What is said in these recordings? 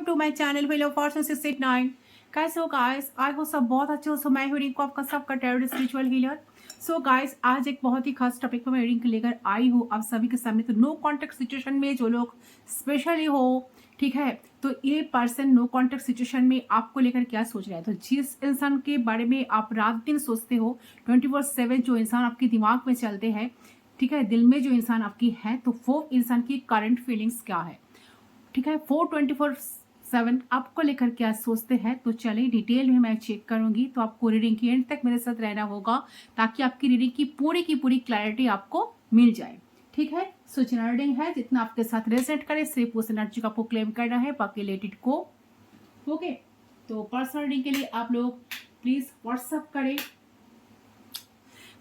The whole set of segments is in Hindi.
To my channel wheel fortune 689। कैसे हो गाइस? आज वो सब बहुत अच्छे हो। सो मैं हूँ रिंकू, आपका सबका terrorist spiritual healer. So guys, आज एक बहुत ही खास टॉपिक पर मैं रीडिंग लेकर आई हूँ आप सभी के सामने। तो नो कॉन्टेक्ट सिचुएशन में जो लोग स्पेशली हो, ठीक है, तो ये पर्सन नो कॉन्टेक्ट सिचुएशन में आपको लेकर क्या सोच रहा है। तो जिस इंसान के बारे में आप रात दिन सोचते हो, 24/7 जो इंसान आपके दिमाग में चलते हैं, ठीक है, दिल में जो इंसान आपकी है, तो वो इंसान की करंट फीलिंग्स क्या है, ठीक है, 4/24/7 आपको लेकर क्या सोचते हैं। तो चलिए डिटेल में मैं चेक करूंगी। तो आपको रीडिंग की एंड तक मेरे साथ रहना होगा ताकि आपकी रीडिंग की पूरी क्लैरिटी आपको मिल जाए, ठीक है। सो जनरल रीडिंग है, जितना आपके साथ रेसेट करे सिर्फ उस एनर्जी को आपको क्लेम करना है, बाकी लेट इट गो। ओके, तो पर्सनल रीडिंग के लिए आप लोग प्लीज व्हाट्सअप करें।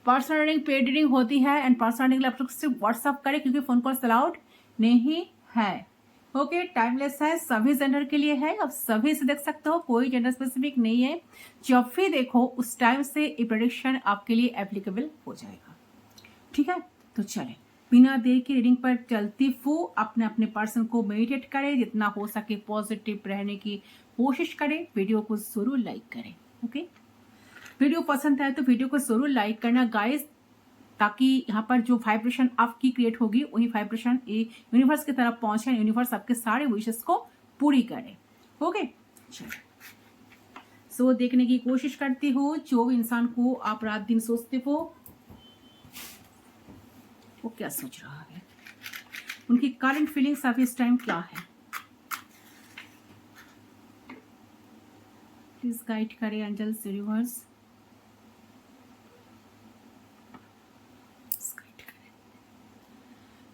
पर्सनल रीडिंग पेड रीडिंग होती है एंड पर्सनल रीडिंग आप लोग सिर्फ व्हाट्सअप करें क्योंकि फोन कॉल्स अलाउड नहीं है। ओके, टाइमलेस है, सभी जेंडर के लिए है, आप सभी से देख सकते हो, कोई जेंडर स्पेसिफिक नहीं है। जब भी देखो उस टाइम से ये प्रेडिक्शन आपके लिए एप्लीकेबल हो जाएगा, ठीक है। तो चले बिना देर की रीडिंग पर चलती हूँ। अपने अपने पर्सन को मेडिटेट करें, जितना हो सके पॉजिटिव रहने की कोशिश करें। वीडियो को जरूर लाइक करें। ओके, वीडियो पसंद आए तो वीडियो को जरूर लाइक करना गाइस, ताकि यहाँ पर जो वाइब्रेशन आपकी क्रिएट होगी वही वाइब्रेशन यूनिवर्स की तरफ पहुंचे, यूनिवर्स आपके सारे विशेस को पूरी करे। ओके, चलो सो देखने की कोशिश करती हूँ जो इंसान को आप रात दिन सोचते हो वो क्या सोच रहा है, उनकी करंट फीलिंग्स आप इस टाइम क्या है। प्लीज गाइड करें एंजल्स, यूनिवर्स।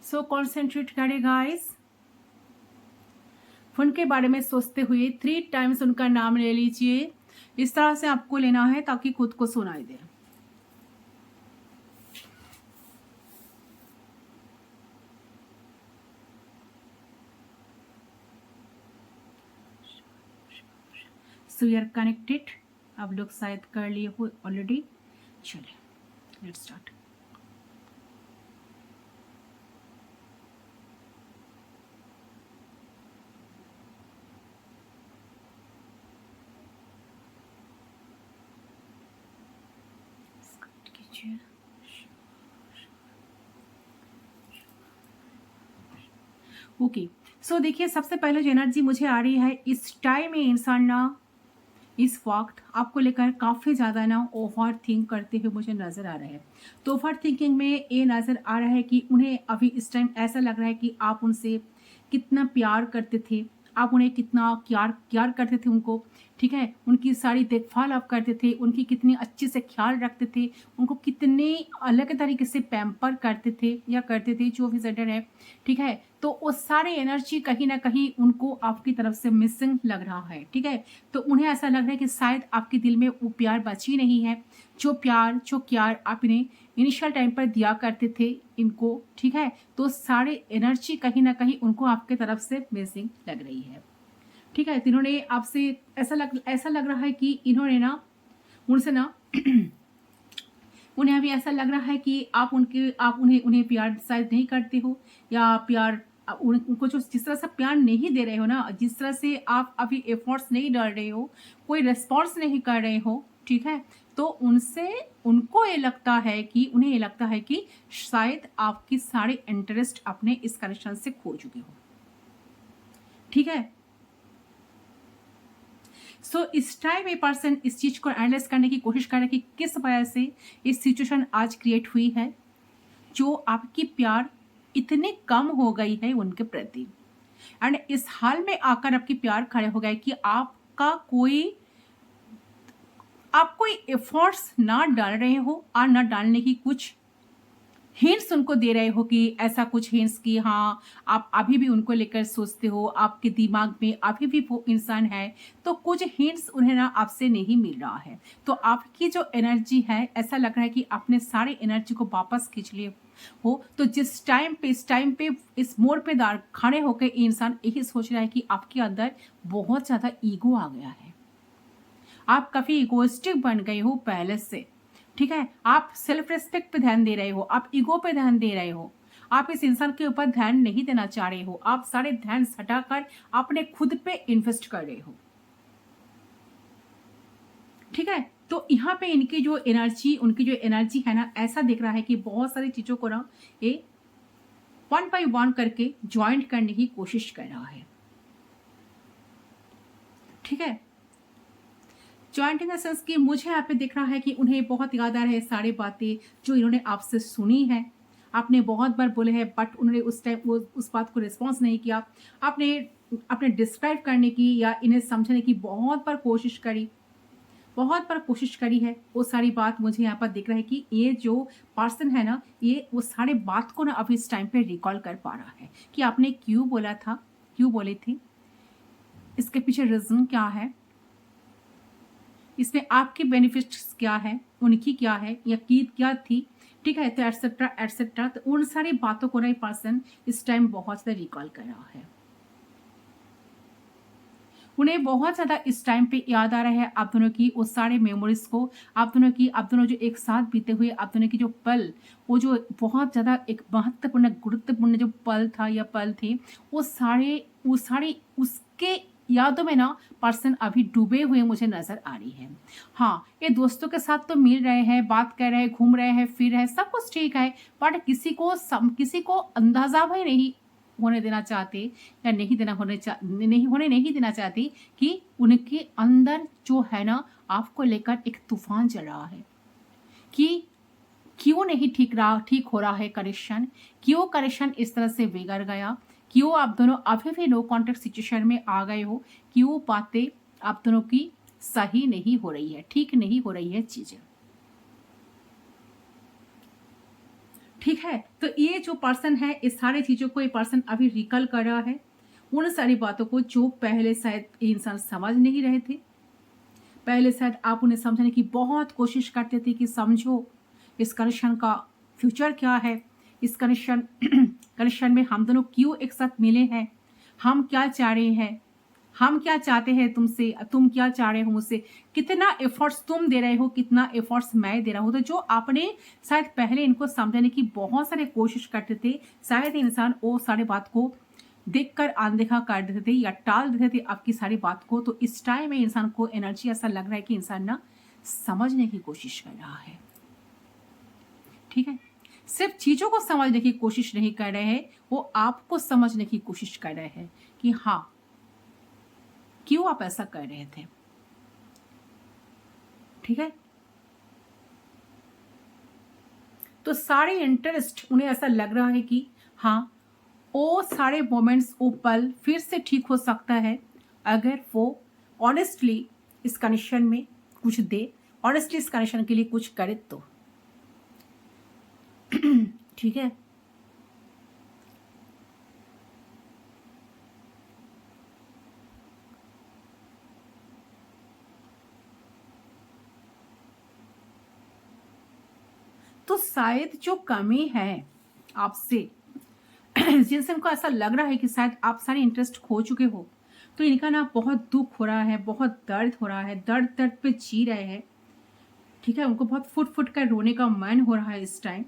सो कॉन्सेंट्रेट करें गाइस। उनके बारे में सोचते हुए 3 टाइम्स उनका नाम ले लीजिए। इस तरह से आपको लेना है ताकि खुद को सुनाई दे। सो यू आर कनेक्टेड, आप लोग शायद कर लिए हो ऑलरेडी। चलिए लेट्स स्टार्ट। ओके, सो देखिए सबसे पहले जो एनर्जी मुझे आ रही है इस टाइम में, इंसान ना इस वक्त आपको लेकर काफ़ी ज़्यादा ना ओवर थिंक करते हुए मुझे नज़र आ रहा है। तो ओवर थिंकिंग में ये नज़र आ रहा है कि उन्हें अभी इस टाइम ऐसा लग रहा है कि आप उनसे कितना प्यार करते थे, आप उन्हें कितना प्यार प्यार करते थे उनको, ठीक है, उनकी सारी देखभाल आप करते थे, उनकी कितनी अच्छे से ख्याल रखते थे, उनको कितने अलग तरीके से पैम्पर करते थे या करते थे, जो भी जेंडर है, ठीक है। तो वो सारी एनर्जी कहीं ना कहीं उनको आपकी तरफ से मिसिंग लग रहा है, ठीक है। तो उन्हें ऐसा लग रहा है कि शायद आपके दिल में वो प्यार बची नहीं है, जो प्यार आप इन्हें इनिशियल टाइम पर दिया करते थे इनको, ठीक है। तो सारे एनर्जी कहीं ना कहीं उनको आपके तरफ से मिसिंग लग रही है, ठीक है। तो इन्होंने आपसे ऐसा लग रहा है कि इन्होंने ना उनसे ना उन्हें अभी ऐसा लग रहा है कि आप उन्हें प्यार शायद नहीं करते हो, या प्यार उनको जो जिस तरह से प्यार नहीं दे रहे हो ना, जिस तरह से आप अभी एफर्ट्स नहीं डाल रहे हो, कोई रिस्पॉन्स नहीं कर रहे हो, ठीक है। तो उनको ये लगता है कि उन्हें ये लगता है कि शायद आपकी सारे इंटरेस्ट अपने इस कनेक्शन से खो चुके हो, ठीक है। सो इस टाइम ये पर्सन इस चीज को एनालाइज करने की कोशिश कर रहे हैं कि किस वजह से इस सिचुएशन आज क्रिएट हुई है, जो आपकी प्यार इतनी कम हो गई है उनके प्रति, एंड इस हाल में आकर आपकी प्यार खड़े हो गए कि आप कोई एफर्ट्स ना डाल रहे हो और ना डालने की कुछ हिंट्स उनको दे रहे हो, कि ऐसा कुछ हिंट्स कि हाँ आप अभी भी उनको लेकर सोचते हो, आपके दिमाग में अभी भी वो इंसान है। तो कुछ हिंट्स उन्हें ना आपसे नहीं मिल रहा है। तो आपकी जो एनर्जी है, ऐसा लग रहा है कि आपने सारी एनर्जी को वापस खींच लिए हो। तो इस टाइम पे इस मोड़ पे दार खड़े होकर इंसान यही सोच रहा है कि आपके अंदर बहुत ज़्यादा ईगो आ गया है, आप काफ़ी इगोइस्टिक बन गए हो पहले से, ठीक है। आप सेल्फ रिस्पेक्ट पे ध्यान दे रहे हो, आप ईगो पे ध्यान दे रहे हो, आप इस इंसान के ऊपर ध्यान नहीं देना चाह रहे हो, आप सारे ध्यान हटाकर अपने खुद पे इन्वेस्ट कर रहे हो। ठीक है, तो यहाँ पे इनकी जो एनर्जी है ना, ऐसा दिख रहा है कि बहुत सारी चीजों को ना ये वन बाय वन करके ज्वाइंट करने की कोशिश कर रहा है। ठीक है, ज्वाइंट इन द सेंस कि मुझे यहाँ पे दिख रहा है कि उन्हें बहुत याद आ रहे हैं सारी बातें जो इन्होंने आपसे सुनी है। आपने बहुत बार बोले हैं बट उन्होंने उस टाइम उस बात को रिस्पॉन्स नहीं किया। आपने अपने डिस्क्राइब करने की या इन्हें समझने की बहुत बार कोशिश करी, बहुत बार कोशिश करी है। वो सारी बात मुझे यहाँ पर दिख रहा है कि ये जो पर्सन है ना, ये वो सारे बात को ना अभी इस टाइम पे रिकॉल कर पा रहा है कि आपने क्यों बोला था, क्यों बोले थे, इसके पीछे रीजन क्या है, इसमें आपके बेनिफिट्स क्या है, उनकी क्या है या की क्या थी। ठीक है, तो एटसेट्रा एटसेट्रा। तो उन सारी बातों को ना ये पर्सन इस टाइम बहुत ज़्यादा रिकॉल कर रहा है। उन्हें बहुत ज़्यादा इस टाइम पे याद आ रहा है आप दोनों की उस सारे मेमोरीज को, आप दोनों जो एक साथ बीते हुए आप दोनों की जो पल, वो जो बहुत ज़्यादा एक महत्वपूर्ण गुरुत्वपूर्ण जो पल था या पल थे, वो सारे उसके यादों में ना पर्सन अभी डूबे हुए मुझे नजर आ रही है। हाँ, ये दोस्तों के साथ तो मिल रहे हैं, बात कर रहे हैं, घूम रहे हैं, फिर रहे हैं, सब कुछ ठीक है, बट किसी को अंदाजा भी नहीं होने देना चाहते या नहीं देना चाहते कि उनके अंदर जो है ना आपको लेकर एक तूफान चल रहा है कि क्यों नहीं ठीक हो रहा है कनेक्शन, क्यों कनेक्शन इस तरह से बिगड़ गया, क्यों आप दोनों अभी भी नो कॉन्टेक्ट सिचुएशन में आ गए हो, क्यों बातें आप दोनों की सही नहीं हो रही है, ठीक नहीं हो रही है चीजें। ठीक है, तो ये जो पर्सन है इस सारी चीजों को ये पर्सन अभी रिकल कर रहा है, उन सारी बातों को जो पहले शायद ये इंसान समझ नहीं रहे थे। पहले शायद आप उन्हें समझने की बहुत कोशिश करते थे कि समझो इस कनेक्शन का फ्यूचर क्या है, इस कनेक्शन में हम दोनों क्यों एक साथ मिले हैं, हम क्या चाह रहे हैं, हम क्या चाहते हैं तुमसे, तुम क्या चाह रहे हो मुझसे, कितना एफर्ट्स तुम दे रहे हो, कितना एफर्ट्स मैं दे रहा हूँ। तो जो आपने शायद पहले इनको समझाने की बहुत सारे कोशिश करते थे, शायद इंसान वो सारी बात को देखकर अनदेखा कर देते थे या टाल देते थे आपकी सारी बात को। तो इस टाइम में इंसान को एनर्जी ऐसा लग रहा है कि इंसान ना समझने की कोशिश कर रहा है। ठीक है, सिर्फ चीजों को समझने की कोशिश नहीं कर रहे हैं, वो आपको समझने की कोशिश कर रहे हैं कि हाँ क्यों आप ऐसा कर रहे थे। ठीक है, तो सारे इंटरेस्ट उन्हें ऐसा लग रहा है कि हाँ वो सारे मोमेंट्स, वो पल फिर से ठीक हो सकता है अगर वो ऑनेस्टली इस कनेक्शन में कुछ दे, ऑनेस्टली इस कनेक्शन के लिए कुछ करे तो। ठीक है, तो शायद जो कमी है आपसे जिनसे इनको ऐसा लग रहा है कि शायद आप सारे इंटरेस्ट खो चुके हो, तो इनका ना बहुत दुख हो रहा है, बहुत दर्द हो रहा है, दर्द दर्द पे जी रहे हैं। ठीक है, उनको बहुत फुट फुट कर रोने का मन हो रहा है इस टाइम।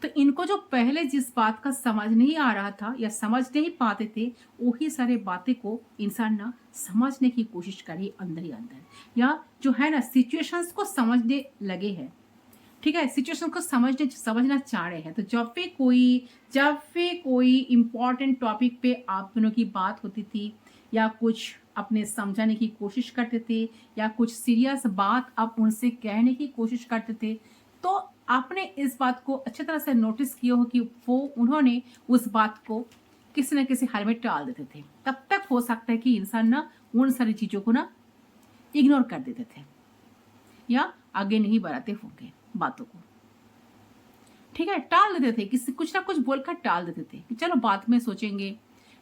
तो इनको जो पहले जिस बात का समझ नहीं आ रहा था या समझ नहीं पाते थे, वही सारे बातें को इंसान ना समझने की कोशिश करे अंदर ही अंदर, या जो है ना सिचुएशंस को समझने लगे हैं। ठीक है, सिचुएशन को समझना चाह रहे हैं। तो जब भी कोई इम्पोर्टेंट टॉपिक पे आप दोनों की बात होती थी या कुछ अपने समझाने की कोशिश करते थे या कुछ सीरियस बात आप उनसे कहने की कोशिश करते थे, तो आपने इस बात को अच्छी तरह से नोटिस किया हो कि वो उन्होंने उस बात को किसी न किसी हाल में टाल देते थे। तब तक हो सकता है कि इंसान ना उन सारी चीज़ों को ना इग्नोर कर देते थे या आगे नहीं बढ़ाते होंगे बातों को। ठीक है, टाल देते थे, किसी कुछ ना कुछ बोलकर टाल देते थे कि चलो बाद में सोचेंगे,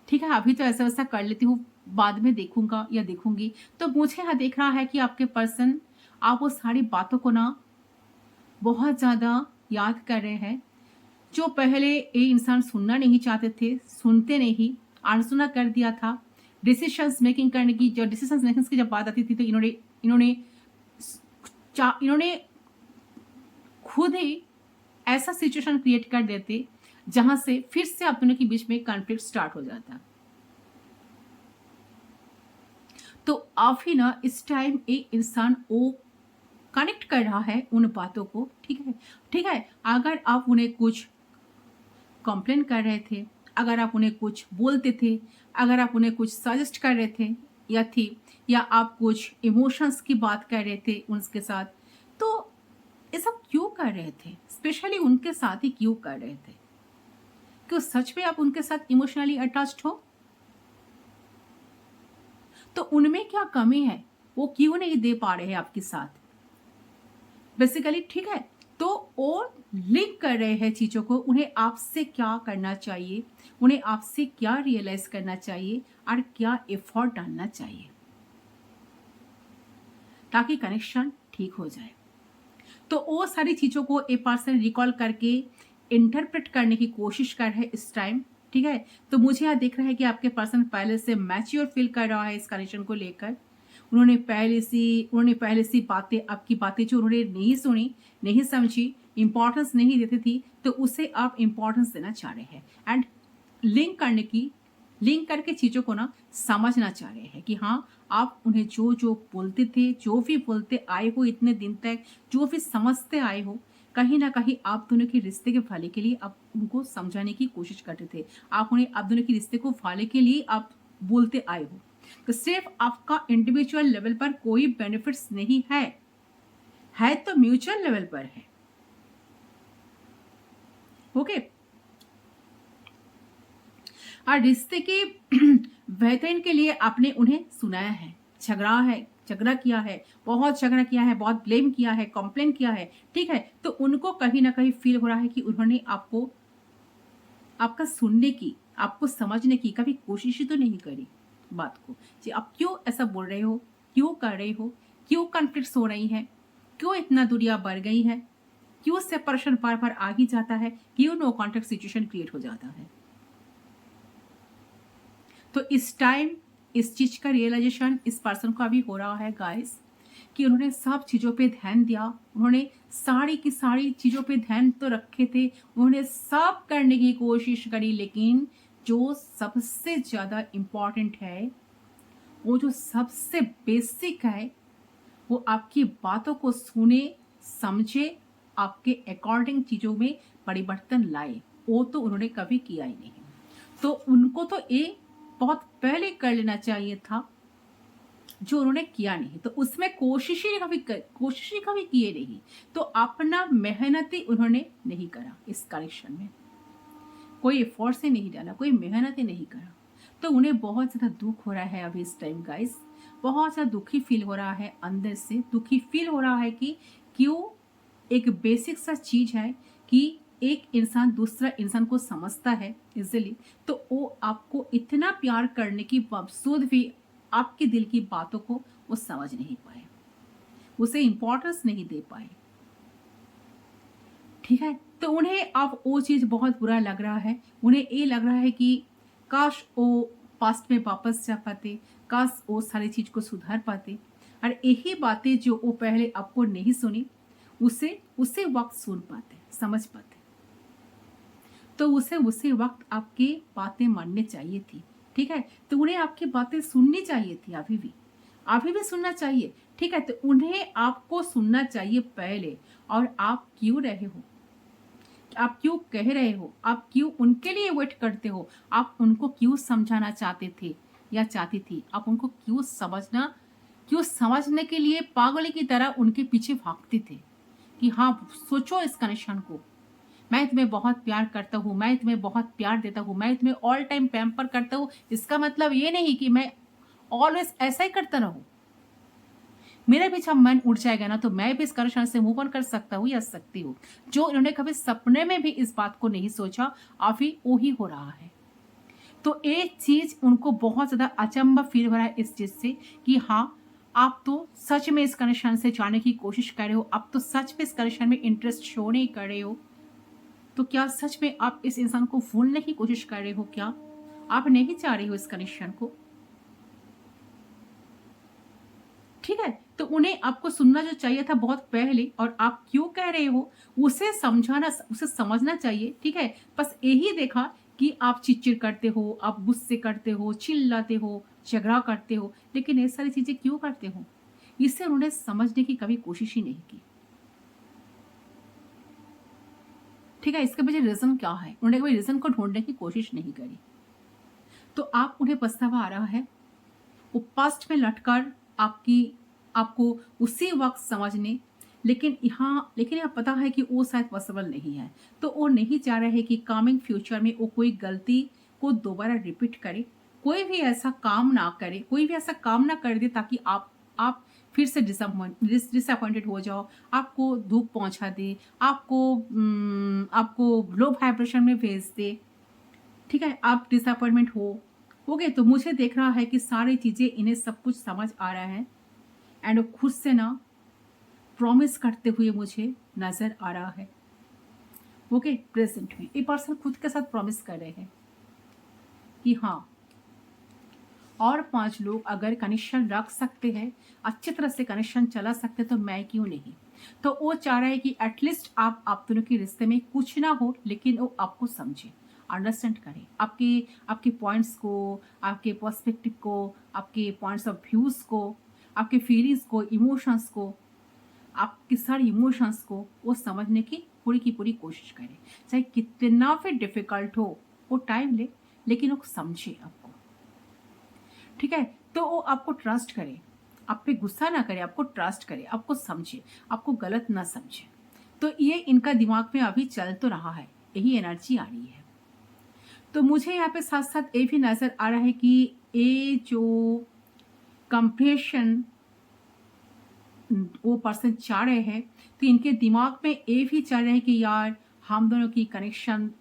ठीक है अभी तो ऐसा वैसा कर लेती हूँ, बाद में देखूंगा या देखूंगी। तो मुझे यहाँ देख रहा है कि आपके पर्सन आप वो सारी बातों को ना बहुत ज़्यादा याद कर रहे हैं, जो पहले ये इंसान सुनना नहीं चाहते थे, सुनते नहीं, अनसुना कर दिया था। डिसीजंस मेकिंग करने की जब बात आती थी तो इन्होंने खुद ही ऐसा सिचुएशन क्रिएट कर देते जहां से फिर से आप दोनों के बीच में कॉन्फ्लिक्ट स्टार्ट हो जाता। तो आप ही ना इस टाइम एक इंसान वो कनेक्ट कर रहा है उन बातों को, ठीक है, ठीक है। अगर आप उन्हें कुछ कंप्लेन कर रहे थे, अगर आप उन्हें कुछ बोलते थे, अगर आप उन्हें कुछ सजेस्ट कर रहे थे या थी, या आप कुछ इमोशंस की बात कर रहे थे उनके साथ, तो ये सब क्यों कर रहे थे? स्पेशली उनके साथ ही क्यों कर रहे थे? क्यों सच में आप उनके साथ इमोशनली अटैच्ड हो? तो उनमें क्या कमी है? वो क्यों नहीं दे पा रहे हैं आपके साथ बेसिकली, ठीक है। तो वो लिंक कर रहे हैं चीजों को, उन्हें आपसे क्या करना चाहिए, उन्हें आपसे क्या रियलाइज करना चाहिए और क्या एफर्ट डालना चाहिए ताकि कनेक्शन ठीक हो जाए। तो वो सारी चीजों को ए पर्सन रिकॉल करके इंटरप्रेट करने की कोशिश कर रहे हैं इस टाइम, ठीक है। तो मुझे यहाँ दिख रहा है कि आपके पर्सन पहले से मैच्योर फील कर रहा है इस कनेक्शन को लेकर। उन्होंने पहले सी बातें, आपकी बातें जो उन्होंने नहीं सुनी, नहीं समझी, इंपॉर्टेंस नहीं देती थी, तो उसे आप इंपॉर्टेंस देना चाह रहे हैं एंड लिंक करके चीजों को ना समझना चाह रहे हैं कि हाँ, आप उन्हें जो जो बोलते थे, जो भी बोलते आए हो इतने दिन तक, जो भी समझते आए हो, कहीं ना कहीं आप दोनों के रिश्ते के भले के लिए आप उनको समझाने की कोशिश करते थे। आप दोनों के रिश्ते को भले के लिए आप बोलते आए हो। तो सिर्फ आपका इंडिविजुअल लेवल पर कोई बेनिफिट्स नहीं है तो म्यूचुअल लेवल पर है। ओके। और रिश्ते के बेहतरीन के लिए आपने उन्हें सुनाया है, झगड़ा किया है, बहुत झगड़ा किया है, बहुत ब्लेम किया है, कंप्लेन किया है, ठीक है। तो उनको कहीं ना कहीं फील हो रहा है कि उन्होंने आपका सुनने की, आपको समझने की कभी कोशिश ही तो नहीं करी बात को। जी, आप क्यों ऐसा बोल रहे हो, क्यों कर रहे हो, क्यों कॉन्फ्लिक्ट हो रही है, क्यों इतना दूरियां बढ़ गई है, क्यों सेपरेशन बार बार आ ही जाता है, क्यों नो कॉन्टेक्ट सिचुएशन क्रिएट हो जाता है। तो इस टाइम इस चीज का रियलाइजेशन इस पर्सन को अभी हो रहा है गाइस, कि उन्होंने सब चीजों पे ध्यान दिया, उन्होंने सारी की सारी चीजों पे ध्यान तो रखे थे, उन्होंने सब करने की कोशिश करी, लेकिन जो सबसे ज्यादा इम्पोर्टेंट है, वो जो सबसे बेसिक है, वो आपकी बातों को सुने, समझे, आपके अकॉर्डिंग चीजों में परिवर्तन लाए, वो तो उन्होंने कभी किया ही नहीं। तो उनको तो ये बहुत पहले कर लेना चाहिए था, जो उन्होंने किया नहीं। तो उसमें कोशिश ही कभी किए नहीं। तो अपना मेहनत ही उन्होंने नहीं करा इस कनेक्शन में, कोई एफर्ट से नहीं डाला, कोई मेहनत ही नहीं करा। तो उन्हें बहुत ज़्यादा दुख हो रहा है अभी इस टाइम गाइस, बहुत ज़्यादा दुखी फील हो रहा है, अंदर से दुखी फील हो रहा है कि क्यों एक बेसिक सा चीज़ है कि एक इंसान दूसरा इंसान को समझता है इजीली, तो वो आपको इतना प्यार करने की बावजूद भी आपके दिल की बातों को वो समझ नहीं पाए, उसे इम्पोर्टेंस नहीं दे पाए, ठीक है। तो उन्हें अब वो चीज बहुत बुरा लग रहा है, उन्हें ये लग रहा है कि काश वो पास्ट में वापस जा पाते, काश वो सारी चीज को सुधार पाते, और यही बातें जो वो पहले आपको नहीं सुनी, उसे उसे वक्त सुन पाते, समझ पाते। तो उसे वक्त आपकी बातें माननी चाहिए थी, ठीक है। तो उन्हें आपकी बातें सुननी चाहिए थी, अभी भी सुनना चाहिए, ठीक है। तो उन्हें आपको सुनना चाहिए पहले। और आप क्यों रहे हो, आप क्यों कह रहे हो, आप क्यों उनके लिए वेट करते हो, आप उनको क्यों समझाना चाहते थे या चाहती थी, आप उनको क्यों समझने के लिए पागल की तरह उनके पीछे भागते थे कि हाँ सोचो इस कनेक्शन को, मैं तुम्हें बहुत प्यार करता हूँ, मैं तुम्हें बहुत प्यार देता हूँ, मैं तुम्हें ऑल टाइम पैम्पर करता हूँ। इसका मतलब ये नहीं कि मैं ऑलवेज ऐसा ही करता रहूँ, मेरा भी जब मन उड़ जाएगा ना, तो मैं भी इस कनेक्शन से मूव ऑन कर सकता हूँ या सकती हूँ। जो इन्होंने कभी सपने में भी इस बात को नहीं सोचा, अभी वो ही हो रहा है। तो एक चीज उनको बहुत ज्यादा अचंभा फील हो रहा है इस चीज से कि हाँ, आप तो सच में इस कनेक्शन से जाने की कोशिश कर रहे हो, आप तो सच में इस कनेक्शन में इंटरेस्ट शो नहीं कर रहे हो, तो क्या सच में आप इस इंसान को भूलने की कोशिश कर रहे हो, क्या आप नहीं चाह रहे हो इस कनेक्शन को, ठीक है? तो उन्हें आपको सुनना जो चाहिए था बहुत पहले, और आप क्यों कह रहे हो उसे समझाना, उसे समझना चाहिए, ठीक है? बस यही देखा कि आप चिड़चिड़ करते हो, आप गुस्से करते हो, चिल्लाते हो, झगड़ा करते हो, लेकिन ये सारी चीज़ें क्यों करते हो? इसे उन्होंने समझने की कभी कोशिश ही नहीं की। ठीक है? इसके पीछे रीज़न क्या है? उन्होंने कभी रीज़न को ढूँढने की कोशिश नहीं करी। तो आप उन्हें पछतावा आ रहा है, वो पास्ट में लटकर आपको उसी वक़्त समझने, लेकिन यहाँ पता है कि वो शायद पॉसिबल नहीं है। तो वो नहीं चाह रहे कि कमिंग फ्यूचर में वो कोई गलती को दोबारा रिपीट करे, कोई भी ऐसा काम ना करे, कोई भी ऐसा काम ना कर दे ताकि आप फिर से डिसअपॉइंटेड हो जाओ, आपको दुःख पहुँचा दे, आपको लो वाइब्रेशन में भेज दे। ठीक है? आप डिसअपॉइंटमेंट हो गए, तो मुझे देख रहा है कि सारी चीज़ें इन्हें सब कुछ समझ आ रहा है, एंड वो खुद से ना प्रॉमिस करते हुए मुझे नज़र आ रहा है। ओके? प्रेज़ेंट में ये पर्सन खुद के साथ प्रॉमिस कर रहे हैं कि हाँ, और 5 लोग अगर कनेक्शन रख सकते हैं, अच्छी तरह से कनेक्शन चला सकते हैं, तो मैं क्यों नहीं? तो वो चाह रहा है कि एटलीस्ट आप दोनों के रिश्ते में कुछ ना हो, लेकिन वो आपको समझे, अंडरस्टैंड करे, आपके पॉइंट्स को, आपके पर्सपेक्टिव को, आपके पॉइंट्स ऑफ व्यूज़ को, आपके फीलिंग्स को, इमोशंस को, आपके सारे इमोशंस को वो समझने की पूरी कोशिश करे। चाहे कितना भी डिफ़िकल्ट हो, वो टाइम ले, लेकिन वो समझे आपको। ठीक है? तो वो आपको ट्रस्ट करे, आप पे गुस्सा ना करे, आपको ट्रस्ट करे, आपको समझे, आपको गलत ना समझे। तो ये इनका दिमाग में अभी चल तो रहा है, यही एनर्जी आ रही है। तो मुझे यहाँ पे साथ-साथ ये भी नज़र आ रहा है कि ये जो कंपैशन वो पर्सन चाह रहे हैं, तो इनके दिमाग में ये भी चल रहा है कि यार हम दोनों की कनेक्शन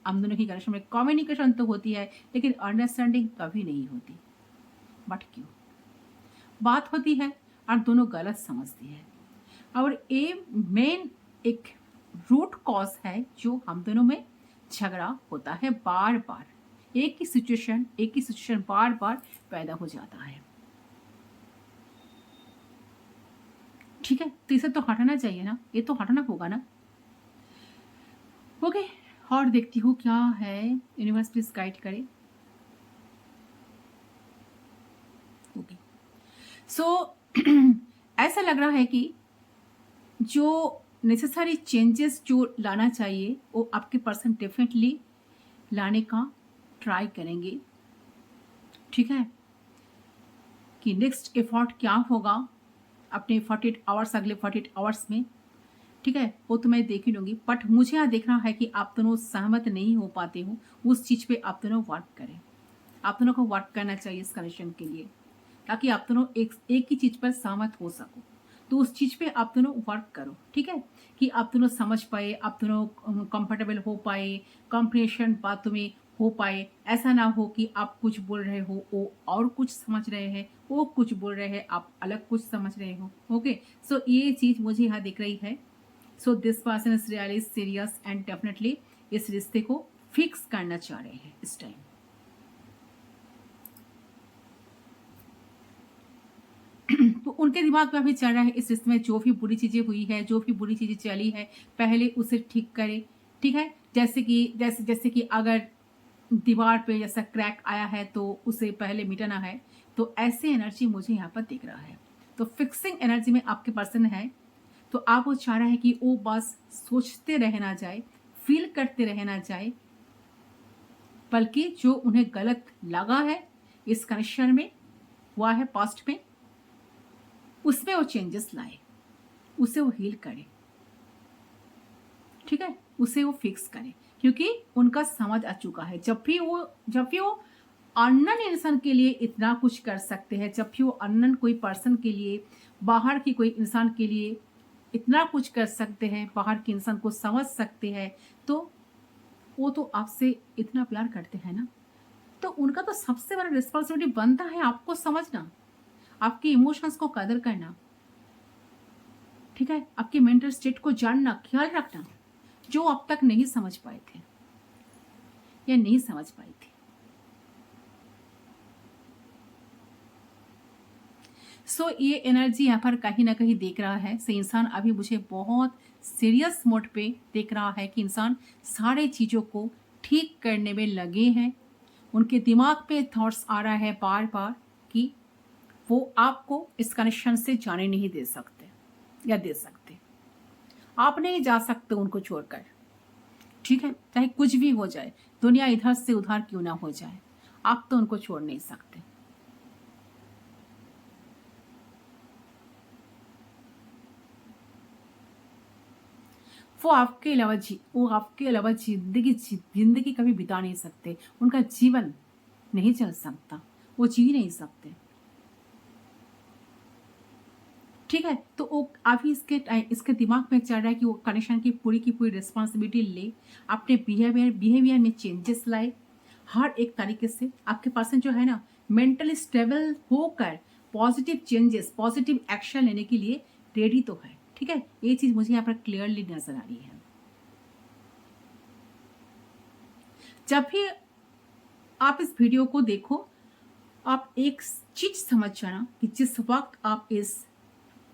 में कम्युनिकेशन तो होती है, लेकिन अंडरस्टैंडिंग कभी नहीं होती। बट क्यों? बात होती है और दोनों गलत समझती है, और ये मेन एक रूट कॉज है जो हम दोनों में झगड़ा होता है बार बार। एक ही सिचुएशन बार बार पैदा हो जाता है। ठीक है? तो इसे तो हटाना चाहिए ना, ये तो हटाना होगा ना। ओके, और देखती हूँ क्या है, यूनिवर्स प्लीज गाइड करे। ओके, सो ऐसा लग रहा है कि जो नेसेसरी चेंजेस जो लाना चाहिए वो आपके पर्सन डेफिनेटली लाने का ट्राई करेंगे। ठीक है? कि नेक्स्ट एफर्ट क्या होगा अपने 48 आवर्स, अगले 48 आवर्स में। ठीक है? वो तो मैं देख ही लूँगी, बट मुझे यहाँ देखना है कि आप दोनों सहमत नहीं हो पाते हो, उस चीज़ पे आप दोनों वर्क करें। आप दोनों को वर्क करना चाहिए इस कनेक्शन के लिए, ताकि आप दोनों एक ही चीज़ पर सहमत हो सको। तो उस चीज़ पे आप दोनों वर्क करो, ठीक है? कि आप दोनों समझ पाए, आप दोनों कंफर्टेबल हो पाए, कॉम्प्रिहेंशन बातों में हो पाए। ऐसा ना हो कि आप कुछ बोल रहे हो, वो और कुछ समझ रहे हैं, वो कुछ बोल रहे हैं, आप अलग कुछ समझ रहे हो। ओके? सो ये चीज़ मुझे यहाँ दिख रही है। So this person is really serious and definitely इस रिश्ते को फिक्स करना चाह रहे हैं इस टाइम। तो उनके दिमाग में अभी चल रहा है इस रिश्ते में जो भी बुरी चीज़ें हुई है, जो भी बुरी चीज़ें चली है, पहले उसे ठीक करें। ठीक है? जैसे कि अगर दीवार पे जैसा क्रैक आया है तो उसे पहले मिटाना है। तो ऐसे एनर्जी मुझे यहाँ पर दिख रहा है। तो फिक्सिंग एनर्जी में आपके पर्सन है। तो आप वो चाह रहा है कि वो बस सोचते रह ना जाए, फ़ील करते रह ना जाए, बल्कि जो उन्हें गलत लगा है इस कनेक्शन में, हुआ है पास्ट में, उसमें वो चेंजेस लाए, उसे वो हील करे। ठीक है? उसे वो फिक्स करे, क्योंकि उनका समझ आ चुका है। जब भी वो अननोन इंसान के लिए इतना कुछ कर सकते हैं, जब भी वो अननोन कोई पर्सन के लिए, बाहर की कोई इंसान के लिए इतना कुछ कर सकते हैं, बाहर के इंसान को समझ सकते हैं, तो वो तो आपसे इतना प्यार करते हैं ना। तो उनका तो सबसे बड़ा रिस्पॉन्सिबिलिटी बनता है आपको समझना, आपके इमोशंस को कदर करना। ठीक है? आपके मेंटल स्टेट को जानना, ख्याल रखना, जो अब तक नहीं समझ पाए थे या नहीं समझ पाई थी। सो ये एनर्जी यहाँ पर कहीं ना कहीं देख रहा है। से इंसान अभी मुझे बहुत सीरियस मोड पे देख रहा है कि इंसान सारे चीज़ों को ठीक करने में लगे हैं। उनके दिमाग पे थॉट्स आ रहा है बार बार कि वो आपको इस कनेक्शन से जाने नहीं दे सकते या दे सकते। आप नहीं जा सकते उनको छोड़कर, ठीक है, चाहे कुछ भी हो जाए, दुनिया इधर से उधर क्यों ना हो जाए, आप तो उनको छोड़ नहीं सकते। वो आपके अलावा जिंदगी कभी बिता नहीं सकते। उनका जीवन नहीं चल सकता, वो जी नहीं सकते, ठीक है। तो वो अभी इसके दिमाग में चल रहा है कि वो कनेक्शन की पूरी रिस्पॉन्सिबिलिटी ले, अपने बिहेवियर में चेंजेस लाए, हर एक तरीके से आपके पर्सन जो है ना मेंटली स्टेबल होकर पॉजिटिव चेंजेस, पॉजिटिव एक्शन लेने के लिए रेडी तो है, ठीक है। ये चीज मुझे यहाँ पर क्लियरली नजर आ रही है। जब भी आप इस वीडियो को देखो, आप एक चीज समझ जाना कि जिस वक्त आप इस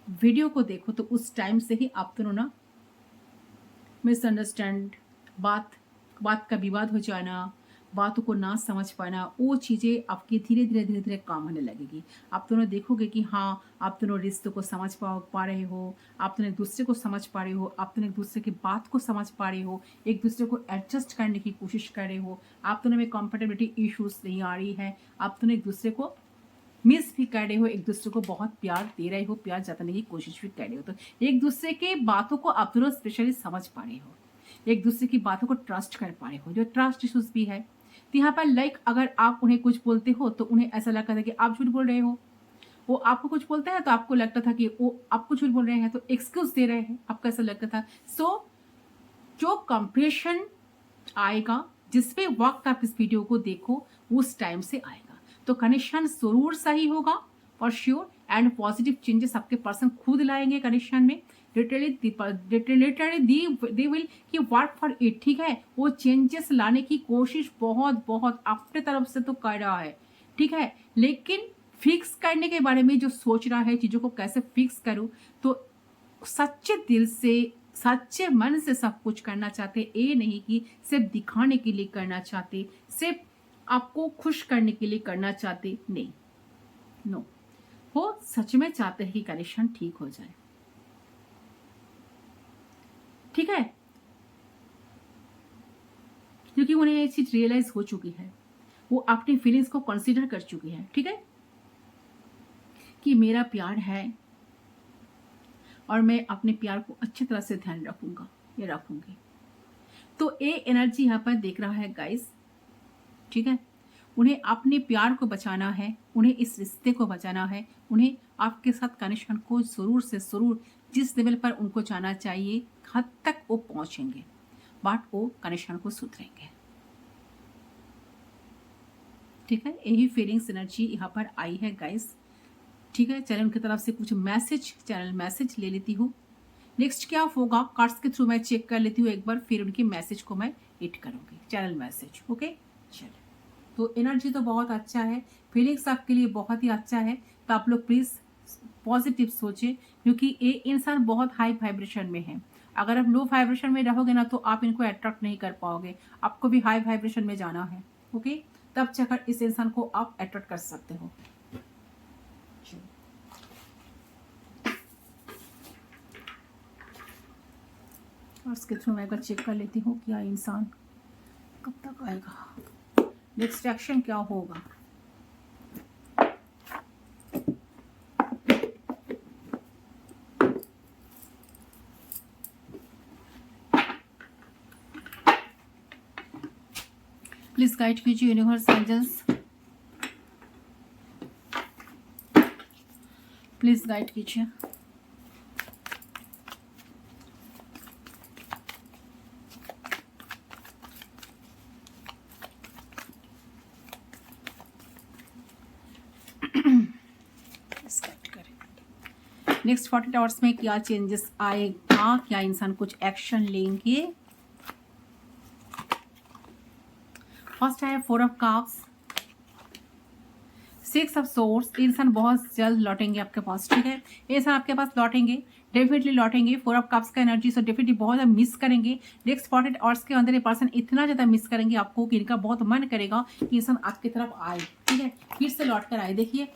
वीडियो को देखो तो उस टाइम से ही आप दोनों ना मिसअंडरस्टैंड, बात का विवाद हो जाना, बातों को ना समझ पाना, वो चीज़ें आपकी धीरे धीरे काम होने लगेगी। आप दोनों देखोगे कि हाँ, आप दोनों रिश्तों को समझ पा रहे हो, आप दोनों एक दूसरे को समझ पा रहे हो, आप दोनों एक दूसरे की बात को समझ पा रहे हो, एक दूसरे को एडजस्ट करने की कोशिश कर रहे हो, आप दोनों में कंफर्टेबिलिटी इश्यूज नहीं आ रही है, आप दोनों एक दूसरे को मिस भी कर रहे हो, एक दूसरे को बहुत प्यार दे रहे हो, प्यार जताने की कोशिश भी कर रहे हो। तो एक दूसरे के बातों को आप दोनों स्पेशली समझ पा रहे हो, एक दूसरे की बातों को ट्रस्ट कर पा रहे हो, जो ट्रस्ट इश्यूज भी है। तो यहाँ पर अगर आप उन्हें कुछ बोलते हो तो उन्हें ऐसा लगता था कि आप झूठ बोल रहे हो, वो आपको कुछ बोलते हैं तो आपको लगता था कि वो आपको झूठ बोल रहे हैं, तो एक्सक्यूज दे रहे हैं, आपको ऐसा लगता था। सो जो कंप्रेशन आएगा, जिस पे वक्त आप इस वीडियो को देखो उस टाइम से आएगा, तो कनेक्शन जरूर सही होगा for sure, and positive changes आपके पर्सन खुद लाएंगे कनेक्शन में। दे विल कि वर्क फॉर इट, ठीक है। वो चेंजेस लाने की कोशिश बहुत अपने तरफ से तो कर रहा है, ठीक है, लेकिन फिक्स करने के बारे में जो सोच रहा है, चीजों को कैसे फिक्स करूं, तो सच्चे दिल से, सच्चे मन से सब कुछ करना चाहते, ये नहीं कि सिर्फ दिखाने के लिए करना चाहते, सिर्फ आपको खुश करने के लिए करना चाहते, नहीं, नो, वो सच में चाहते हैं कि कनेक्शन ठीक हो जाए, ठीक है, क्योंकि उन्हें ये चीज रियलाइज हो चुकी है, वो अपनी फीलिंग्स को कंसीडर कर चुकी है, ठीक है, कि मेरा प्यार है और मैं अपने प्यार को अच्छी तरह से ध्यान रखूंगा या रखूंगी। तो ये एनर्जी यहाँ पर देख रहा है गाइस, ठीक है। उन्हें अपने प्यार को बचाना है, उन्हें इस रिश्ते को बचाना है, उन्हें आपके साथ कनेक्शन को जरूर से जरूर जिस लेवल पर उनको जाना चाहिए हद तक वो पहुंचेंगे, बट वो कनेक्शन को सुधरेंगे, ठीक है। यही फीलिंग्स एनर्जी यहाँ पर आई है गाइस, ठीक है। चैनल की तरफ से कुछ चैनल मैसेज ले लेती हूँ। नेक्स्ट क्या होगा कार्ड्स के थ्रू मैं चेक कर लेती हूँ एक बार, फिर उनके मैसेज को मैं हिट करूंगी, चैनल मैसेज, ओके। चलिए, तो एनर्जी तो बहुत अच्छा है, फीलिंग्स आपके लिए बहुत ही अच्छा है, तो आप लोग प्लीज पॉजिटिव सोचे, क्योंकि ये इंसान बहुत हाई वाइब्रेशन में है। अगर आप लो वाइब्रेशन में रहोगे ना तो आप इनको अट्रैक्ट नहीं कर पाओगे, आपको भी हाई वाइब्रेशन में जाना है, ओके, तब जाकर इस इंसान को आप अट्रैक्ट कर सकते हो। और इसके थ्रू मैं चेक कर लेती हूँ क्या इंसान कब तक आएगा, नेक्स्ट एक्शन क्या होगा। प्लीज गाइड कीजिए यूनिवर्स एंजल्स, प्लीज गाइड कीजिए। नेक्स्ट 48 आवर्स में क्या चेंजेस आएगा, क्या इंसान कुछ एक्शन लेंगे। फर्स्ट है 4 of cups, six of source, इंसान बहुत जल्द लौटेंगे आपके पास, ठीक है, ये इंसान आपके पास लौटेंगे, डेफिनेटली लौटेंगे। फोर ऑफ कप्स का एनर्जी, सो डेफिनेटली बहुत ज़्यादा मिस करेंगे। नेक्स्ट 48 आवर्स के अंदर ये पर्सन इतना ज़्यादा मिस करेंगे आपको कि इनका बहुत मन करेगा कि इंसान आपकी तरफ आए, ठीक है, फिर से लौट कर आए। देखिए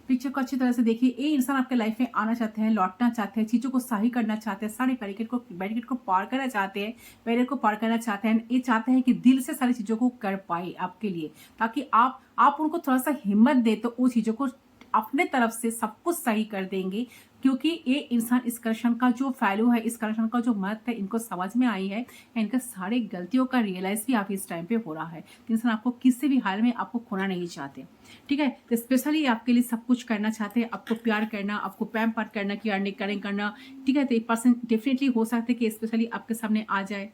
पिक्चर को अच्छी तरह से देखिए, ये इंसान आपके लाइफ में आना चाहते हैं, लौटना चाहते हैं, चीज़ों को सही करना चाहते हैं, सारे बैरिकेड को पार करना चाहते हैं, बैरियर को पार करना चाहते हैं। ये चाहते हैं कि दिल से सारी चीज़ों को कर पाए आपके लिए, ताकि आप उनको थोड़ा सा हिम्मत दे तो वो चीज़ों को अपने तरफ से सब कुछ सही कर देंगे। क्योंकि ये इंसान इस कनेक्शन का जो वैल्यू है, इस कनेक्शन का जो महत्व है, इनको समझ में आई है। इनका सारे गलतियों का रियलाइज भी आप इस टाइम पे हो रहा है। इंसान आपको किसी भी हाल में आपको खोना नहीं चाहते, ठीक है, तो स्पेशली आपके लिए सब कुछ करना चाहते हैं, आपको प्यार करना, आपको पैम्पर करना, केयरिंग करना, ठीक है। तो एक पर्सन डेफिनेटली हो सकता है कि स्पेशली आपके सामने आ जाए,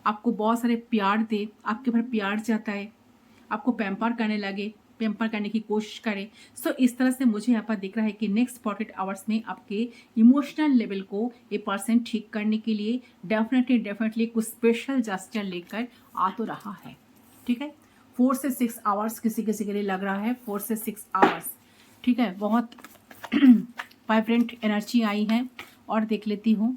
आपको बहुत सारे प्यार दे, आपके ऊपर प्यार जताए, आपको पैम्पर करने लगे, पैम्पर करने की कोशिश करें। सो इस तरह से मुझे यहाँ पर दिख रहा है कि नेक्स्ट 48 आवर्स में आपके इमोशनल लेवल को ये पर्सन ठीक करने के लिए डेफिनेटली कुछ स्पेशल जेस्चर लेकर आ तो रहा है, ठीक है। 4 से 6 आवर्स किसी किसी के लिए लग रहा है, 4 से 6 आवर्स, ठीक है, बहुत वाइब्रेंट एनर्जी आई है। और देख लेती हूँ,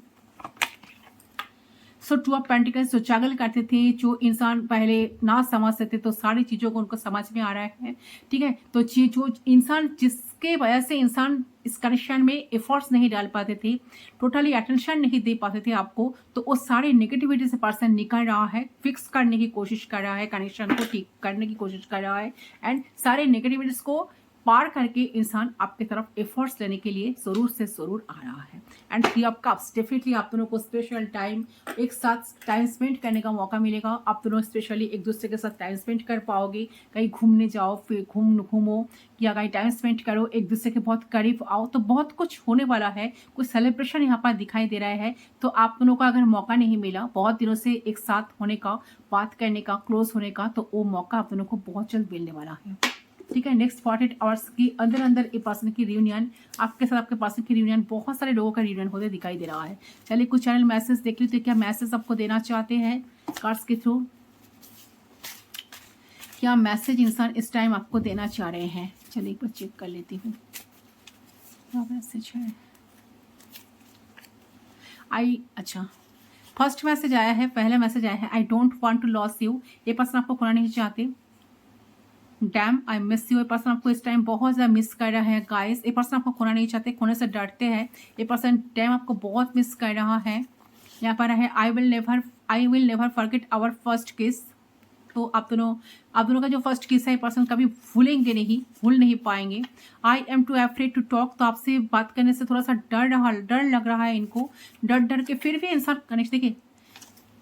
सो 2 ऑफ पेंटिकल्स, जो स्ट्रगल करते थे, जो इंसान पहले ना समझ सकते, तो सारी चीज़ों को उनको समझ में आ रहा है, ठीक है। तो जो इंसान जिसके वजह से इंसान इस कनेक्शन में एफर्ट्स नहीं डाल पाते थे, टोटली अटेंशन नहीं दे पाते थे आपको, तो वो सारे नेगेटिविटी से पर्सन निकल रहा है, फिक्स करने की कोशिश कर रहा है, कनेक्शन को ठीक करने की कोशिश कर रहा है, एंड सारे नेगेटिविटीज को पार करके इंसान आपके तरफ एफर्ट्स लेने के लिए जरूर से जरूर आ रहा है। एंड 3 ऑफ कप्स, डेफिनेटली आप दोनों को स्पेशल टाइम एक साथ टाइम स्पेंड करने का मौका मिलेगा। आप दोनों स्पेशली एक दूसरे के साथ टाइम स्पेंड कर पाओगे, कहीं घूमने जाओ, फिर घूमो या कहीं टाइम स्पेंड करो, एक दूसरे के बहुत करीब आओ, तो बहुत कुछ होने वाला है। कुछ सेलिब्रेशन यहाँ पर दिखाई दे रहा है। तो आप दोनों का अगर मौका नहीं मिला बहुत दिनों से एक साथ होने का, बात करने का, क्लोज होने का, तो वो मौका आप दोनों को बहुत जल्द मिलने वाला है, ठीक है। नेक्स्ट 48 आवर्स की अंदर ए पर्सन की रियूनियन, आपके साथ आपके पर्सन की रियूनियन, बहुत सारे लोगों का रियूनियन होते दिखाई दे रहा है। चलिए कुछ चैनल मैसेज देख लीजिए, क्या मैसेज आपको देना चाहते हैं कार्ड्स के थ्रू, क्या मैसेज इंसान इस टाइम आपको देना चाह रहे हैं। चलिए एक बार चेक कर लेती हूँ क्या मैसेज है। अच्छा, फर्स्ट मैसेज आया है, पहला मैसेज आया है, I don't want to loss you. ये पर्सन आपको खोना नहीं चाहते। डैम आई मिस यू, ये पर्सन आपको इस टाइम बहुत ज़्यादा मिस कर रहा है गाइस। ये पर्सन आपको खोना नहीं चाहते, खोने से डरते हैं। ये पर्सन डैम आपको बहुत मिस कर रहा है। यहाँ पर है I will never forget our first kiss. तो आप दोनों का जो फर्स्ट किस है, ये पर्सन कभी भूल नहीं पाएंगे। I am too afraid to talk, तो आपसे बात करने से थोड़ा सा डर लग रहा है इनको। डर के फिर भी इंसान कनेक्ट, देखिए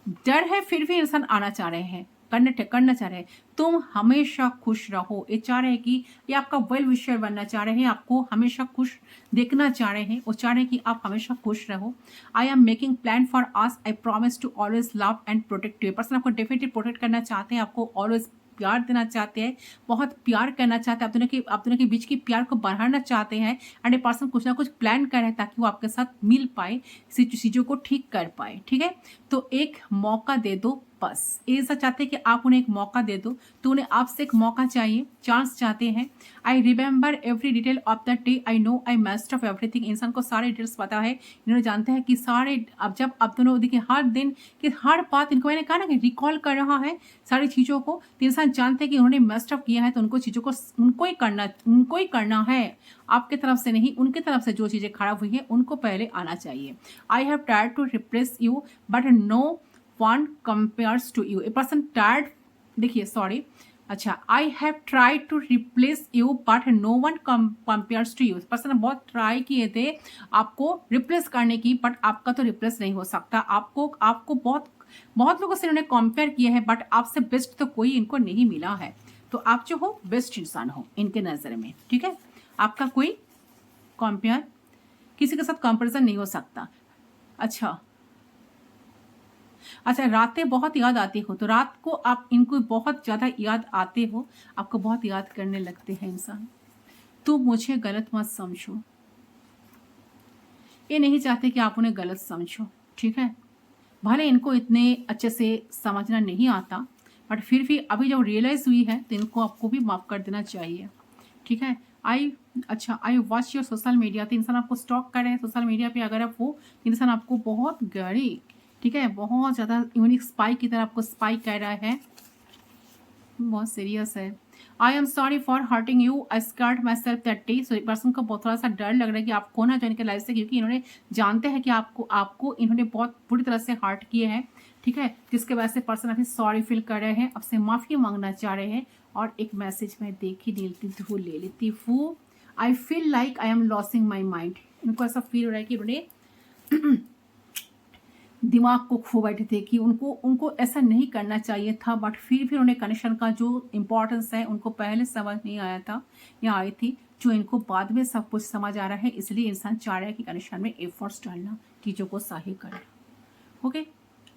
डर है फिर भी इंसान आना चाह रहे हैं, करना चाह रहे हैं। तुम हमेशा खुश रहो, ये चाह रहे हैं कि ये आपका वेल विशर बनना चाह रहे हैं, आपको हमेशा खुश देखना चाह रहे हैं, वो चाह रहे हैं कि आप हमेशा खुश रहो। I am making plan for us, I promise to always love and protect you. Person आपको डेफिनेटली प्रोटेक्ट करना चाहते हैं, आपको ऑलवेज प्यार देना चाहते हैं, बहुत प्यार करना चाहते हैं, आप दोनों के बीच की प्यार को बढ़ाना चाहते हैं। एंड ये पर्सन कुछ ना कुछ प्लान कर रहे हैं ताकि वो आपके साथ मिल पाए, चीज़ों को ठीक कर पाए, ठीक है। तो एक मौका दे दो बस, ऐसा चाहते हैं कि आप उन्हें एक मौका दे दो, तो उन्हें आपसे एक मौका चाहिए, चांस चाहते हैं। I remember every detail of the day, I know I messed up everything. इंसान को सारे डिटेल्स पता है, इन्होंने जानते हैं कि सारे, अब जब आप दोनों देखिए हर दिन कि हर बात, इनको मैंने कहा ना कि रिकॉल कर रहा है सारी चीज़ों को, तो इंसान जानते हैं कि उन्होंने मेस्ड अप किया है, तो उनको चीज़ों को उनको ही करना है, आपके तरफ से नहीं, उनकी तरफ से जो चीज़ें खराब हुई है उनको पहले आना चाहिए। I have tried to replace you but no one compares to you. A person tired, देखिए सॉरी, अच्छा, I have tried to replace you but no one compares to you. Person बहुत ट्राई किए थे आपको रिप्लेस करने की, बट आपका तो रिप्लेस नहीं हो सकता। आपको बहुत लोगों से उन्होंने कंपेयर किया है, बट आपसे बेस्ट तो कोई इनको नहीं मिला है। तो आप जो हो बेस्ट इंसान हो इनके नज़र में, ठीक है। आपका कोई कंपेयर, किसी के साथ कंपेरिजन नहीं हो सकता। अच्छा, रातें बहुत याद आती हो, तो रात को आप इनको बहुत ज़्यादा याद आते हो, आपको बहुत याद करने लगते हैं इंसान। तो मुझे गलत मत समझो, ये नहीं चाहते कि आप उन्हें गलत समझो, ठीक है। भले इनको इतने अच्छे से समझना नहीं आता, बट फिर भी अभी जब रियलाइज़ हुई है तो इनको आपको भी माफ़ कर देना चाहिए, ठीक है। I watch your social media, तो इंसान आपको स्टॉक कर रहे हैं सोशल मीडिया पे अगर आप हो, इंसान आपको बहुत गहरी, ठीक है, बहुत ज़्यादा यूनिक स्पाई की तरह आपको स्पाई कर रहा है, बहुत सीरियस है। I am sorry for hurting you, I skirt my self that day. So person को बहुत थोड़ा सा डर लग रहा है कि आप खो ना जाए इनके लाइफ से, क्योंकि इन्होंने जानते हैं कि आपको आपको इन्होंने बहुत बुरी तरह से हर्ट किए हैं, ठीक है, जिसके वजह से पर्सन अभी सॉरी फील कर रहे हैं, आपसे माफ़ी मांगना चाह रहे हैं। और एक मैसेज मैं देख ही ले लेती हूँ। I feel like I am losing my mind. इनको ऐसा फील हो रहा है कि इन्होंने दिमाग को खो बैठे थे, कि उनको उनको ऐसा नहीं करना चाहिए था, बट फिर भी उन्हें कनेक्शन का जो इम्पोर्टेंस है उनको पहले समझ नहीं आया था या आई थी, जो इनको बाद में सब कुछ समझ आ रहा है। इसलिए इंसान चाह रहा है कि कनेक्शन में एफर्ट्स डालना, चीज़ों को सही करना। ओके,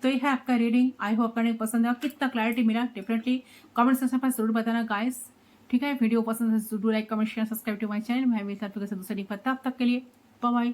तो ये है आपका रीडिंग। आई होप करने पसंद है, कितना क्लैरिटी मिला डेफिनेटली कमेंट सेक्शन पर जरूर बताना गाइस, ठीक है। वीडियो पसंद है जरूर like comment share subscribe to my channel. मैं दूसरी तब तक के लिए बाय बाय।